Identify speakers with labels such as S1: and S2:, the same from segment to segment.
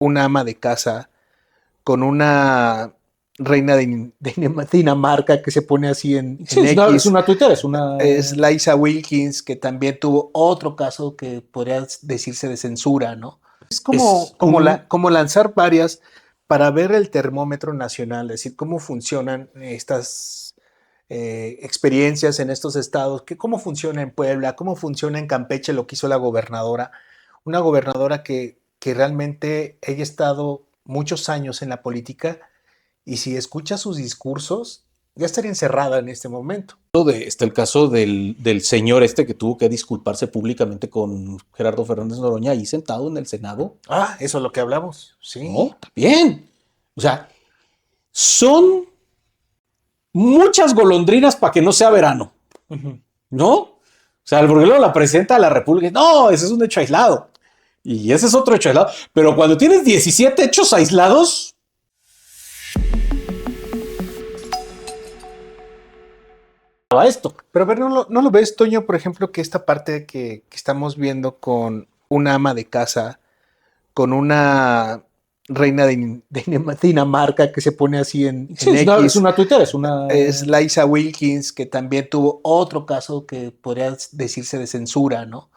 S1: una ama de casa con una reina de Dinamarca que se pone así
S2: Sí,
S1: en
S2: es
S1: X.
S2: una tuitera, es una...
S1: Es Liza Wilkins, que también tuvo otro caso que podría decirse de censura, ¿no? Es
S2: Es
S1: como lanzar varias para ver el termómetro nacional, es decir, cómo funcionan estas experiencias en estos estados, cómo funciona en Puebla, cómo funciona en Campeche lo que hizo la gobernadora. Una gobernadora que realmente ella ha estado muchos años en la política y si escucha sus discursos, ya estaría encerrada en este momento.
S2: Está el caso del señor este que tuvo que disculparse públicamente con Gerardo Fernández Noroña ahí sentado en el Senado.
S1: Ah, eso es lo que hablamos. Sí.
S2: No, también. O sea, son muchas golondrinas para que no sea verano, ¿no? O sea, porque luego la presidenta de la República, no, ese es un hecho aislado. Y ese es otro hecho aislado. Pero cuando tienes 17 hechos aislados, a esto.
S1: Pero a ver, ¿no lo ves, Toño, por ejemplo, que esta parte que estamos viendo con una ama de casa, con una reina de Dinamarca que se pone así
S2: Sí,
S1: en
S2: es
S1: X?
S2: una tuitera, es una...
S1: Es Liza Wilkins, que también tuvo otro caso que podría decirse de censura, ¿no?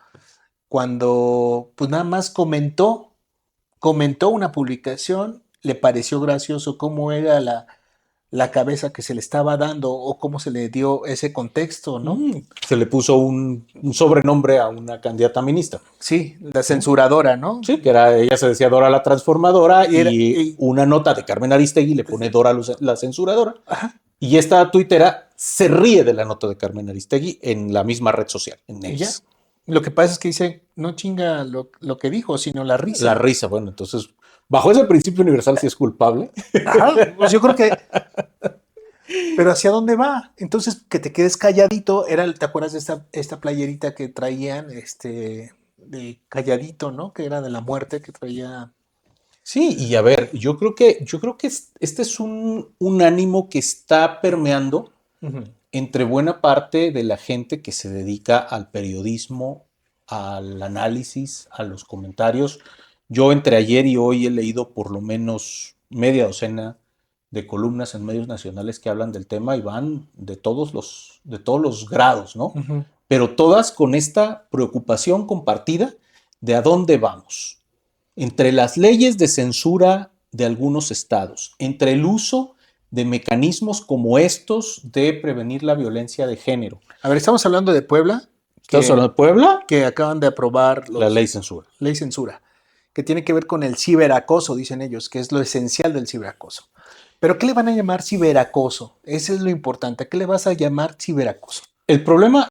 S1: Cuando pues nada más comentó una publicación, le pareció gracioso cómo era la cabeza que se le estaba dando o cómo se le dio ese contexto, ¿no?
S2: Se le puso un sobrenombre a una candidata ministra.
S1: Sí, la censuradora, ¿no?
S2: Sí, que era, ella se decía Dora la transformadora y
S1: Y
S2: una nota de Carmen Aristegui le pone Dora la censuradora.
S1: ajá,
S2: Y esta tuitera se ríe de la nota de Carmen Aristegui en la misma red social, en
S1: y ya.
S2: X.
S1: Lo que pasa es que dice, no chinga lo que dijo, sino la
S2: La
S1: risa.
S2: risa, bueno, entonces, bajo ese principio universal sí es culpable.
S1: Ajá, pues yo creo que, pero ¿hacia dónde va? Entonces, que te quedes calladito, ¿te acuerdas de esta playerita que traían, de calladito, ¿no? Que era de la muerte, que traía.
S2: Sí, y a ver, yo creo que este es un ánimo que está permeando
S1: Ujú.
S2: entre buena parte de la gente que se dedica al periodismo, al análisis, a los comentarios. Yo entre ayer y hoy he leído por lo menos media docena de columnas en medios nacionales que hablan del tema y van de todos los grados, ¿no?
S1: Ujú.
S2: Pero todas con esta preocupación compartida de a dónde vamos. Entre las leyes de censura de algunos estados, entre el uso de mecanismos como estos de prevenir la violencia de género.
S1: A ver, estamos hablando de Puebla,
S2: ¿Estamos hablando de Puebla?
S1: que acaban de aprobar
S2: La ley censura.
S1: ley censura, que tiene que ver con el ciberacoso, dicen ellos, que es lo esencial del ciberacoso. Pero ¿qué le van a llamar ciberacoso? Eso es lo importante. ¿Qué le vas a llamar ciberacoso?
S2: El problema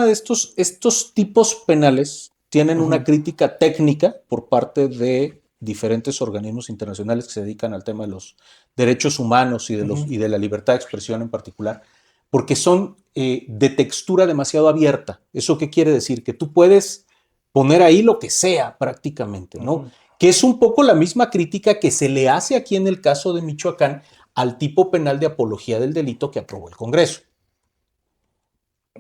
S2: de estos tipos penales tienen una crítica técnica por parte de diferentes organismos internacionales que se dedican al tema de los derechos humanos y de la libertad de expresión en particular, porque son de textura demasiado abierta. ¿Eso qué quiere decir? Que tú puedes poner ahí lo que sea prácticamente, ¿no? Que es un poco la misma crítica que se le hace aquí en el caso de Michoacán al tipo penal de apología del delito que aprobó el Congreso.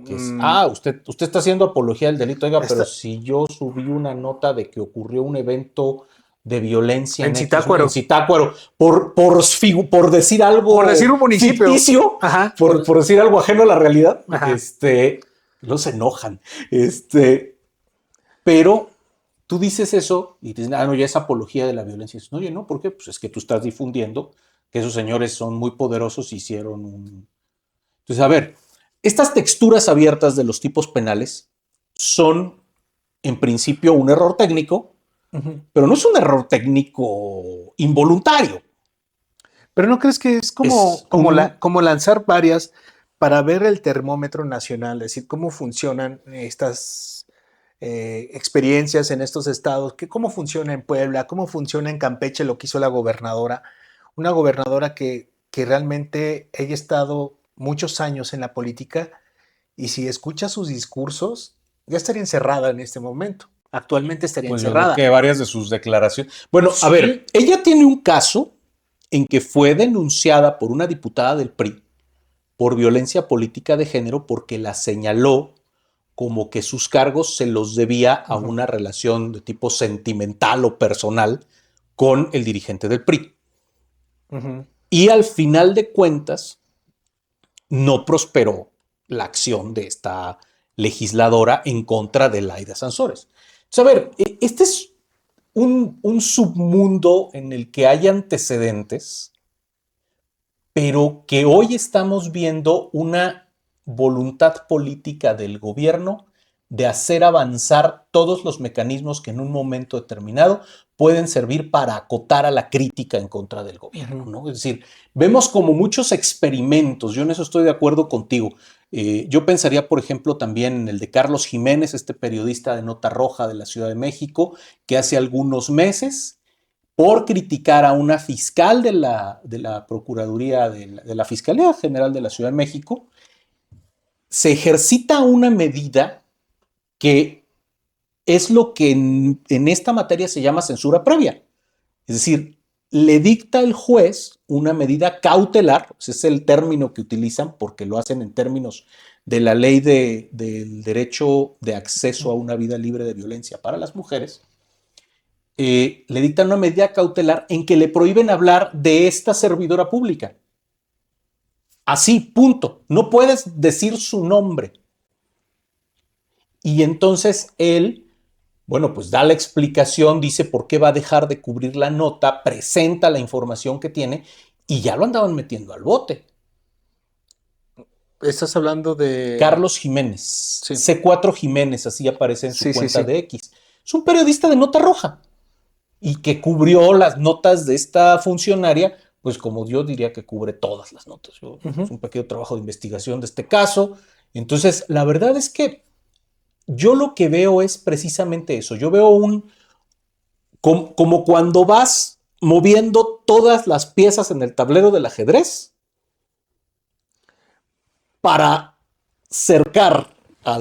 S2: Que es, usted está haciendo apología del delito, oiga, pero si yo subí una nota de que ocurrió un evento de violencia
S1: en Zitácuaro,
S2: en Zitácuaro por decir algo
S1: por decir un municipio
S2: ficticio,
S1: ajá,
S2: por decir algo ajeno a la realidad,
S1: ajá.
S2: no se enojan. Pero tú dices eso y te dicen, no, ya es apología de la violencia. Y dices, oye, no, ¿por qué? Pues es que tú estás difundiendo que esos señores son muy poderosos y hicieron un... Entonces, a ver, estas texturas abiertas de los tipos penales son, en principio, un error técnico, pero no es un error técnico involuntario.
S1: Pero ¿no crees que es como lanzar varias para ver el termómetro nacional? Es decir, cómo funcionan estas experiencias en estos estados, cómo funciona en Puebla, cómo funciona en Campeche lo que hizo la gobernadora. Una gobernadora que realmente ella ha estado muchos años en la política y si escucha sus discursos, ya estaría encerrada en este momento. Actualmente estaría
S2: Pues yo creo
S1: encerrada.
S2: que varias de sus declaraciones. Bueno, a ver, ella tiene un caso en que fue denunciada por una diputada del PRI por violencia política de género porque la señaló como que sus cargos se los debía a una relación de tipo sentimental o personal con el dirigente del PRI.
S1: Ujú.
S2: Y al final de cuentas, no prosperó la acción de esta legisladora en contra de Laida Sansores. Entonces, a ver, este es un submundo en el que hay antecedentes, pero que hoy estamos viendo una voluntad política del gobierno de hacer avanzar todos los mecanismos que en un momento determinado pueden servir para acotar a la crítica en contra del gobierno, ¿no? Es decir, vemos como muchos experimentos, yo en eso estoy de acuerdo contigo. Yo pensaría, por ejemplo, también en el de Carlos Jiménez, este periodista de Nota Roja de la Ciudad de México, que hace algunos meses, por criticar a una fiscal de la Procuraduría, de la Fiscalía General de la Ciudad de México, se ejercita una medida que es lo que en esta materia se llama censura previa. Es decir, le dicta el juez una medida cautelar, ese es el término que utilizan porque lo hacen en términos de la ley del derecho de acceso a una vida libre de violencia para las mujeres. Le dictan una medida cautelar en que le prohíben hablar de esta servidora pública. Así, punto. No puedes decir su nombre. Y entonces él, bueno, pues da la explicación, dice por qué va a dejar de cubrir la nota, presenta la información que tiene y ya lo andaban metiendo al bote.
S1: Estás hablando de
S2: Carlos Jiménez,
S1: sí.
S2: C4 Jiménez, así aparece en su
S1: Sí, sí,
S2: cuenta
S1: sí.
S2: de X. Es un periodista de Nota Roja y que cubrió las notas de esta funcionaria, pues como yo diría que cubre todas las notas. Es un pequeño trabajo de investigación de este caso. Entonces, la verdad es que yo lo que veo es precisamente eso. Yo veo como cuando vas moviendo todas las piezas en el tablero del ajedrez para cercar a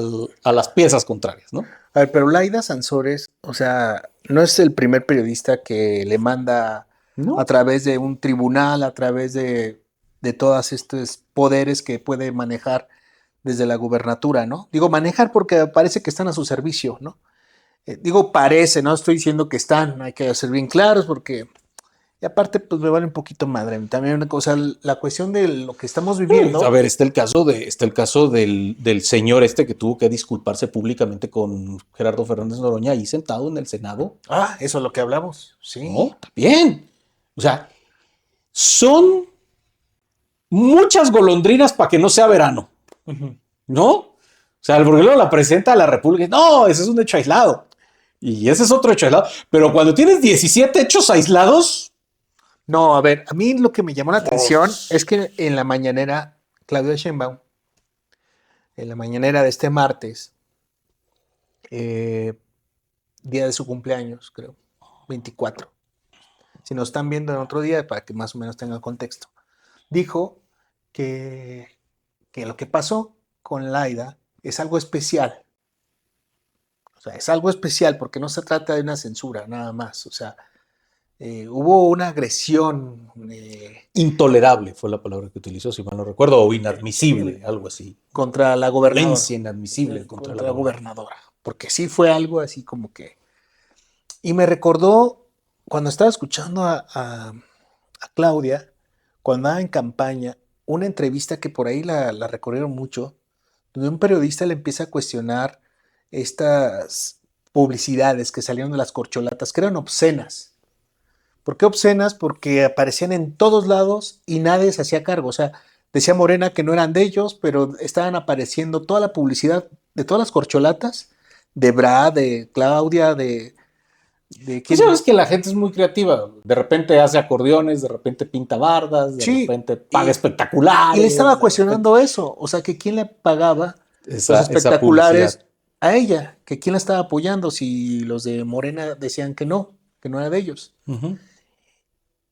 S2: las piezas contrarias, ¿no?
S1: A ver, pero Laida Sansores, o sea, no es el primer periodista que le manda
S2: No.
S1: a través de un tribunal, a través de todos estos poderes que puede manejar desde la gubernatura, ¿no? Digo, manejar porque parece que están a su servicio, ¿no? Digo, parece, no estoy diciendo que están, hay que ser bien claros porque, y aparte, pues me vale un poquito madre. También una cosa, la cuestión de lo que estamos viviendo.
S2: A ver, está el caso del señor este que tuvo que disculparse públicamente con Gerardo Fernández Noroña ahí sentado en el Senado.
S1: Ah, eso es lo que hablamos, sí.
S2: No, también. O sea, son muchas golondrinas para que no sea verano, ¿no? O sea, porque luego la presidenta de la República, no, ese es un hecho aislado. Y ese es otro hecho aislado. Pero cuando tienes 17 hechos aislados.
S1: No, a ver, a mí lo que me llamó la atención es que en la mañanera, Claudia Sheinbaum, en la mañanera de este martes, día de su cumpleaños, creo, 24. Si nos están viendo en otro día, para que más o menos tengan contexto, dijo que lo que pasó con Laida es algo especial. O sea, es algo especial porque no se trata de una censura, nada más. O sea, hubo una agresión.
S2: Intolerable fue la palabra que utilizó, si mal no recuerdo, o inadmisible, algo así.
S1: Contra la gobernadora.
S2: Violencia inadmisible contra la
S1: gobernadora. Porque sí fue algo así como que. Y me recordó cuando estaba escuchando a Claudia, cuando andaba en campaña, una entrevista que por ahí la recorrieron mucho, donde un periodista le empieza a cuestionar estas publicidades que salieron de las corcholatas, que eran obscenas. ¿Por qué obscenas? Porque aparecían en todos lados y nadie se hacía cargo. O sea, decía Morena que no eran de ellos, pero estaban apareciendo toda la publicidad de todas las corcholatas, de Brad, de Claudia, de
S2: pues sabes que la gente es muy creativa. De repente hace acordeones, de repente pinta bardas, de repente paga espectaculares.
S1: Y le estaba cuestionando eso. O sea, que quién le pagaba los espectaculares a ella, que quién la estaba apoyando, si los de Morena decían que no era de ellos.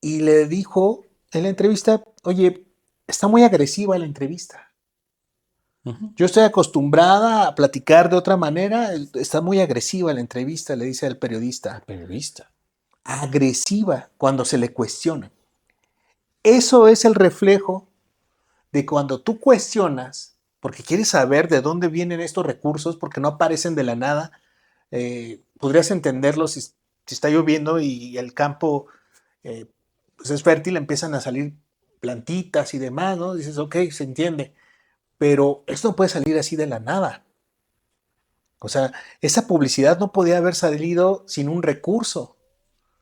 S1: Y le dijo en la entrevista, oye, está muy agresiva la entrevista. Yo estoy acostumbrada a platicar de otra manera, está muy agresiva la entrevista, le dice al periodista. Agresiva cuando se le cuestiona. Eso es el reflejo de cuando tú cuestionas, porque quieres saber de dónde vienen estos recursos, porque no aparecen de la nada. Podrías entenderlo si está lloviendo y el campo pues es fértil, empiezan a salir plantitas y demás, ¿no? Dices, ok, se entiende, pero esto no puede salir así de la nada. O sea, esa publicidad no podía haber salido sin un recurso,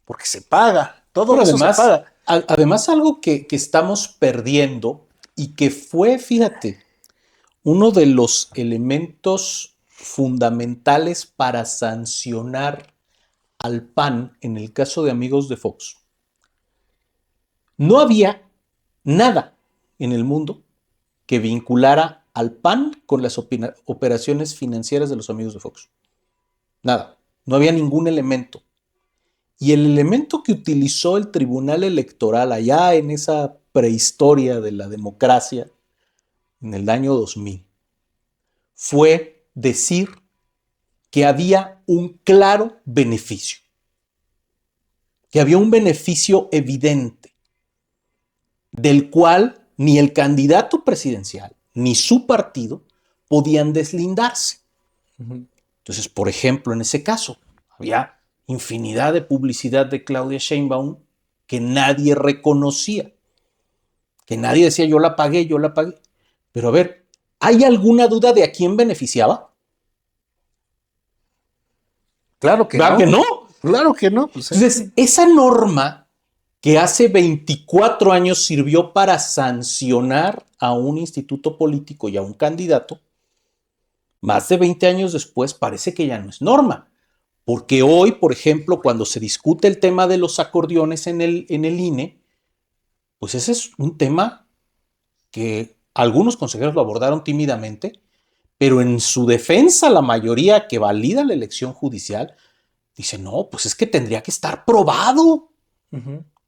S1: porque se paga, todo
S2: Pero
S1: eso se
S2: además,
S1: paga.
S2: además algo que estamos perdiendo y que fue, fíjate, uno de los elementos fundamentales para sancionar al PAN en el caso de Amigos de Fox. No había nada en el mundo que vinculara al PAN con las operaciones financieras de los Amigos de Fox. Nada. No había ningún elemento. Y el elemento que utilizó el Tribunal Electoral allá en esa prehistoria de la democracia, en el año 2000, fue decir que había un claro beneficio, que había un beneficio evidente, del cual ni el candidato presidencial ni su partido podían deslindarse. Entonces, por ejemplo, en ese caso, había infinidad de publicidad de Claudia Sheinbaum que nadie reconocía, que nadie decía yo la pagué, yo la pagué. Pero a ver, ¿hay alguna duda de a quién beneficiaba?
S1: Claro que
S2: ¿Verdad
S1: no.
S2: que no?
S1: Claro que no. Pues
S2: Entonces, esa norma que hace 24 años sirvió para sancionar a un instituto político y a un candidato, más de 20 años después parece que ya no es norma. Porque hoy, por ejemplo, cuando se discute el tema de los acordeones en el INE, pues ese es un tema que algunos consejeros lo abordaron tímidamente, pero en su defensa la mayoría que valida la elección judicial dice, no, pues es que tendría que estar probado.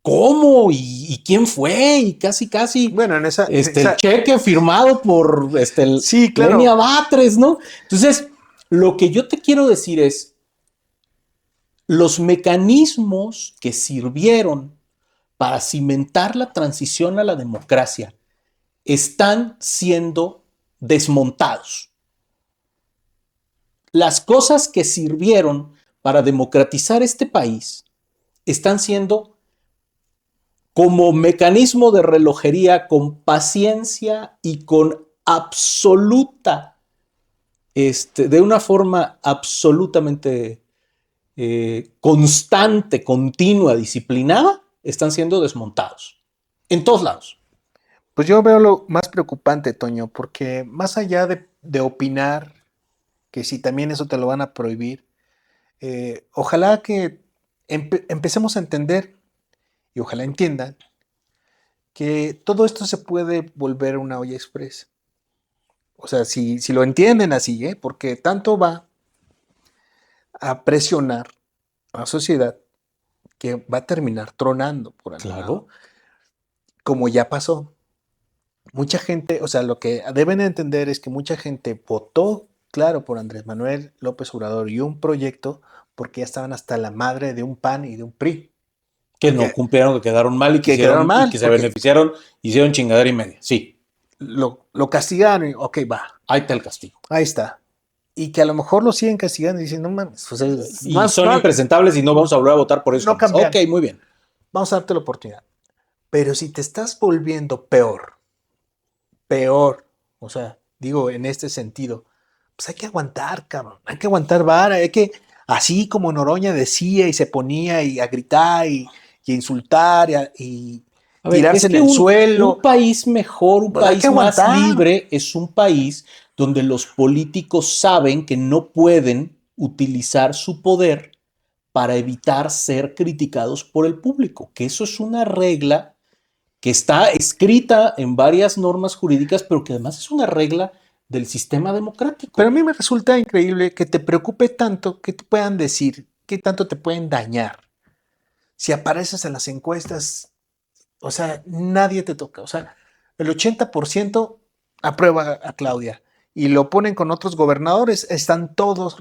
S2: ¿Cómo? ¿Y quién fue? Y casi,
S1: bueno, en esa,
S2: el cheque firmado por
S1: sí,
S2: Lenia
S1: claro.
S2: Batres, ¿no? Entonces, lo que yo te quiero decir es, los mecanismos que sirvieron para cimentar la transición a la democracia están siendo desmontados. Las cosas que sirvieron para democratizar este país están siendo como mecanismo de relojería con paciencia y con absoluta, de una forma absolutamente constante, continua, disciplinada, están siendo desmontados. En todos lados.
S1: Pues yo veo lo más preocupante, Toño, porque más allá de opinar, que si también eso te lo van a prohibir, ojalá que empecemos a entender y ojalá entiendan que todo esto se puede volver una olla express. O sea, si lo entienden así, porque tanto va a presionar a la sociedad que va a terminar tronando por algún lado,
S2: Claro.
S1: como ya pasó. Mucha gente, o sea, lo que deben entender es que mucha gente votó, claro, por Andrés Manuel López Obrador y un proyecto porque ya estaban hasta la madre de un PAN y de un PRI.
S2: Que no cumplieron, que quedaron mal y
S1: Que quedaron
S2: y
S1: mal,
S2: que se
S1: porque
S2: beneficiaron, hicieron chingadera y media. Sí,
S1: lo castigaron y, ok, va,
S2: ahí está el castigo.
S1: ahí está. Y que a lo mejor lo siguen castigando y dicen, no mames, o sea,
S2: Y son impresentables y no vamos a volver a votar por eso
S1: no
S2: jamás.
S1: cambian.
S2: Ok, muy bien.
S1: Vamos a darte la oportunidad. Pero si te estás volviendo peor, o sea, digo en este sentido, pues hay que aguantar, cabrón, hay que aguantar vara, hay que, así como Noroña decía y se ponía y a gritar y a insultar y
S2: A ver,
S1: tirarse
S2: es
S1: en
S2: que
S1: el
S2: un
S1: suelo,
S2: país mejor, un
S1: pues hay que
S2: país más
S1: aguantar.
S2: libre, es un país donde los políticos saben que no pueden utilizar su poder para evitar ser criticados por el público, que eso es una regla que está escrita en varias normas jurídicas, pero que además es una regla del sistema
S1: Pero
S2: democrático.
S1: a mí me resulta increíble que te preocupe tanto, que te puedan decir, qué tanto te pueden dañar. Si apareces en las encuestas, o sea, nadie te toca. O sea, el 80% aprueba a Claudia y lo ponen con otros gobernadores, están todos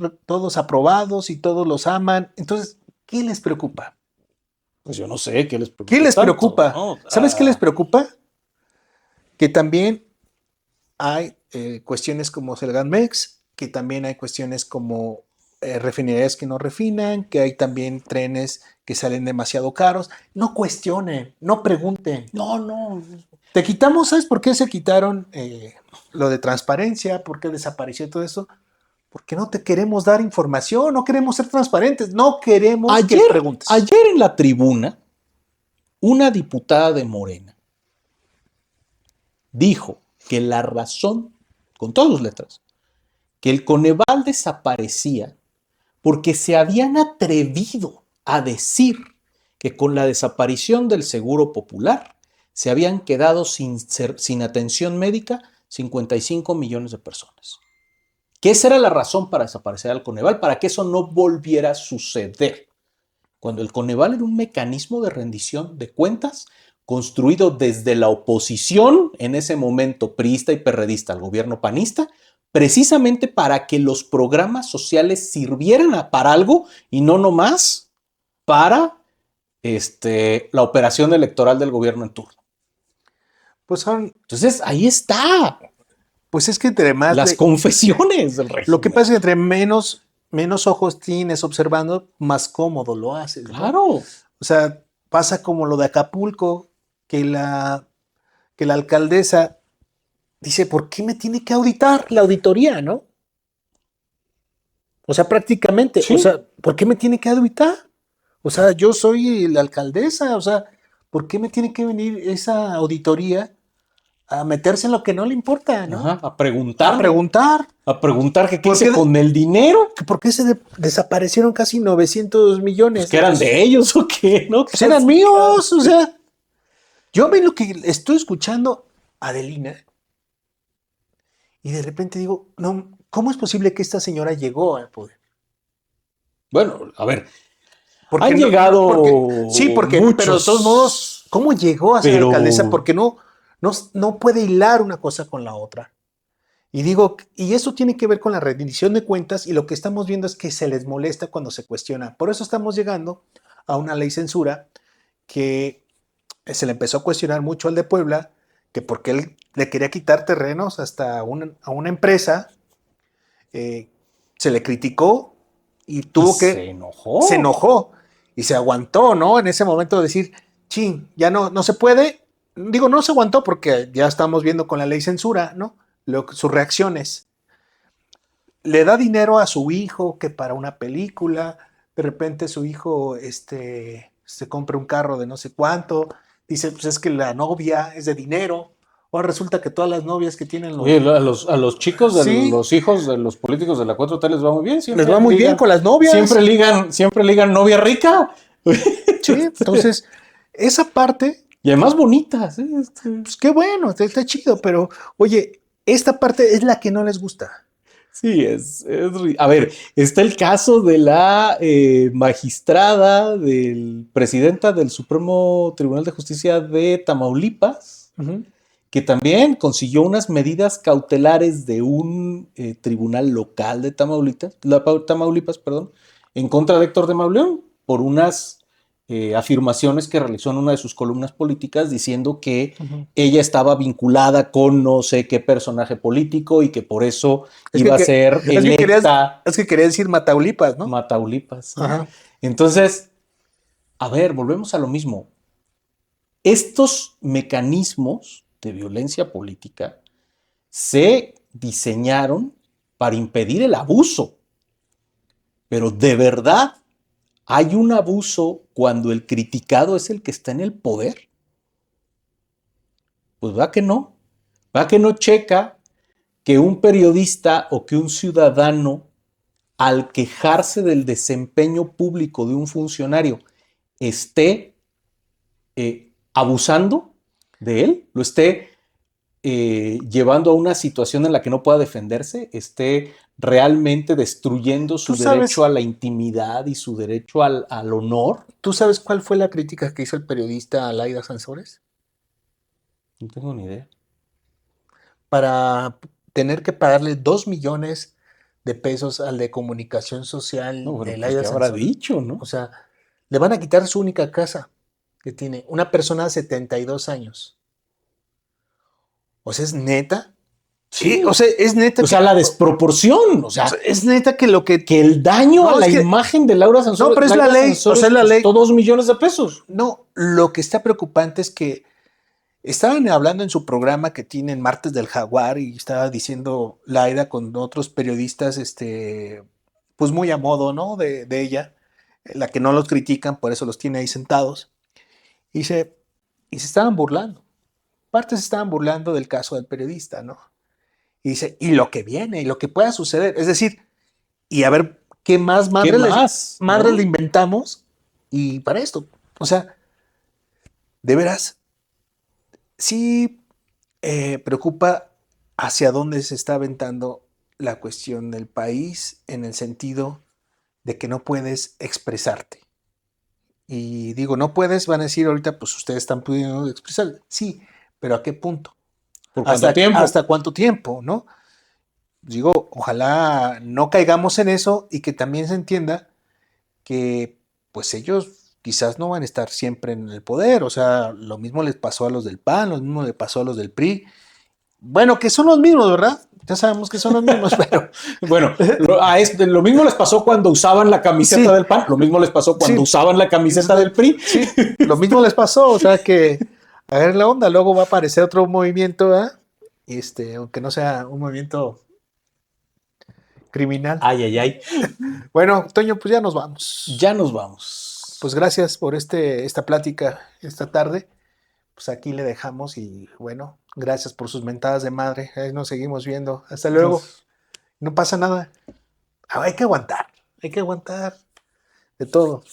S1: aprobados y todos los aman. Entonces, ¿qué les preocupa?
S2: Pues yo no sé qué les
S1: ¿Qué
S2: preocupe
S1: les
S2: tanto,
S1: preocupa?
S2: ¿no?
S1: ¿Sabes qué les preocupa? Que también hay cuestiones como Selgan Mex, que también hay cuestiones como refinerías que no refinan, que hay también trenes que salen demasiado caros. No cuestionen, no pregunten.
S2: No.
S1: Te quitamos, ¿sabes por qué se quitaron lo de transparencia? ¿Por qué desapareció todo eso? Porque no te queremos dar información, no queremos ser transparentes, no queremos que preguntes.
S2: Ayer en la tribuna, una diputada de Morena dijo que la razón, con todas sus letras, que el Coneval desaparecía porque se habían atrevido a decir que con la desaparición del Seguro Popular se habían quedado sin atención médica 55 millones de personas. Que esa era la razón para desaparecer al Coneval, para que eso no volviera a suceder. Cuando el Coneval era un mecanismo de rendición de cuentas construido desde la oposición, en ese momento priista y perredista al gobierno panista, precisamente para que los programas sociales sirvieran para algo y no nomás para la operación electoral del gobierno en turno.
S1: Pues son,
S2: entonces ahí está.
S1: Pues es que entre más
S2: las confesiones del régimen.
S1: Lo que pasa es que entre menos ojos tienes observando, más cómodo lo haces, ¿no?
S2: Claro.
S1: O sea, pasa como lo de Acapulco, que la alcaldesa dice, ¿por qué me tiene que auditar la auditoría, no? O sea, prácticamente,
S2: Sí.
S1: O sea, ¿por qué me tiene que auditar? O sea, yo soy la alcaldesa, o sea, ¿por qué me tiene que venir esa auditoría a meterse en lo que no le importa, ¿no?
S2: Ajá, a preguntar.
S1: A preguntar
S2: que qué hice con el dinero.
S1: ¿Por qué se desaparecieron casi 900 millones?
S2: Pues, ¿que eran de ellos o qué? ¿No?
S1: Pues eran míos, o sea. Yo veo lo que estoy escuchando a Adelina y de repente digo, no, ¿cómo es posible que esta señora llegó al poder?
S2: Bueno, a ver,
S1: han
S2: llegado
S1: sí, porque muchos, pero de todos modos, ¿cómo llegó a ser alcaldesa? Porque no puede hilar una cosa con la otra. Y digo, y eso tiene que ver con la rendición de cuentas y lo que estamos viendo es que se les molesta cuando se cuestiona. Por eso estamos llegando a una ley censura que se le empezó a cuestionar mucho al de Puebla, que porque él le quería quitar terrenos hasta a una empresa, se le criticó y tuvo que... Se enojó y se aguantó, ¿no? En ese momento de decir, chin, ya no se puede. Digo, no se aguantó porque ya estamos viendo con la ley censura, ¿no? Sus reacciones. Le da dinero a su hijo que para una película, de repente su hijo se compra un carro de no sé cuánto, dice, pues es que la novia es de dinero. Ahora resulta que todas las novias que tienen
S2: Oye, a los chicos, ¿sí? Los hijos de los políticos de la 4T les va muy bien.
S1: Les va muy bien con las novias.
S2: Siempre ligan novia rica.
S1: Sí, entonces, esa parte...
S2: Y además bonitas.
S1: Pues qué bueno, está chido, pero oye, esta parte es la que no les gusta.
S2: Sí, a ver, está el caso de la magistrada, presidenta del Supremo Tribunal de Justicia de Tamaulipas, que también consiguió unas medidas cautelares de un tribunal local de Tamaulipas, en contra de Héctor de Mauleón, por unas afirmaciones que realizó en una de sus columnas políticas diciendo que ella estaba vinculada con no sé qué personaje político y que por eso iba a ser electa.
S1: Es que quería decir Mataulipas, ¿no?
S2: Mataulipas. Ajá. Entonces, a ver, volvemos a lo mismo. Estos mecanismos de violencia política se diseñaron para impedir el abuso. Pero de verdad, ¿hay un abuso cuando el criticado es el que está en el poder? Pues va que no. Va que no checa que un periodista o que un ciudadano, al quejarse del desempeño público de un funcionario, esté abusando de él, lo esté llevando a una situación en la que no pueda defenderse, esté realmente destruyendo su derecho a la intimidad y su derecho al honor.
S1: ¿Tú sabes cuál fue la crítica que hizo el periodista Laida Sansores?
S2: No tengo ni idea.
S1: Para tener que pagarle 2 millones de pesos al de comunicación social de Laida
S2: ¿qué
S1: Sansores.
S2: habrá dicho, no?
S1: O sea, le van a quitar su única casa que tiene una persona de 72 años. O sea, es neta. Sí, o sea, es neta.
S2: O sea, la desproporción. O sea,
S1: es neta que lo que
S2: el daño a la imagen de Laura Sansores.
S1: No, pero es la ley. O sea, es la ley.
S2: Costó 2 millones de pesos.
S1: No, lo que está preocupante es que estaban hablando en su programa que tienen Martes del Jaguar y estaba diciendo Laida con otros periodistas, pues muy a modo, ¿no? De ella, la que no los critican, por eso los tiene ahí sentados. Y se estaban burlando. Parte se estaban burlando del caso del periodista, ¿no? Y dice, y lo que viene, y lo que pueda suceder. Es decir, y a ver, ¿qué más madre le inventamos? Y para esto, o sea, de veras, sí preocupa hacia dónde se está aventando la cuestión del país en el sentido de que no puedes expresarte. Y digo, no puedes, van a decir ahorita, pues ustedes están pudiendo expresar. Sí, pero ¿a qué punto?
S2: ¿Por cuánto tiempo?
S1: ¿Hasta cuánto tiempo, no? Digo, ojalá no caigamos en eso y que también se entienda que pues ellos quizás no van a estar siempre en el poder. O sea, lo mismo les pasó a los del PAN, lo mismo les pasó a los del PRI. Bueno, que son los mismos, ¿verdad? Ya sabemos que son los mismos, pero...
S2: Bueno, lo mismo les pasó cuando usaban la camiseta del PAN, lo mismo les pasó cuando usaban la camiseta del PRI.
S1: Sí, lo mismo les pasó, o sea que a ver la onda, luego va a aparecer otro movimiento, ¿verdad? Aunque no sea un movimiento criminal.
S2: Ay.
S1: Bueno, Toño, pues ya nos vamos.
S2: Ya nos vamos.
S1: Pues gracias por esta plática esta tarde. Pues aquí le dejamos y bueno, gracias por sus mentadas de madre. Ahí nos seguimos viendo. Hasta luego. No pasa nada. Hay que aguantar de todo.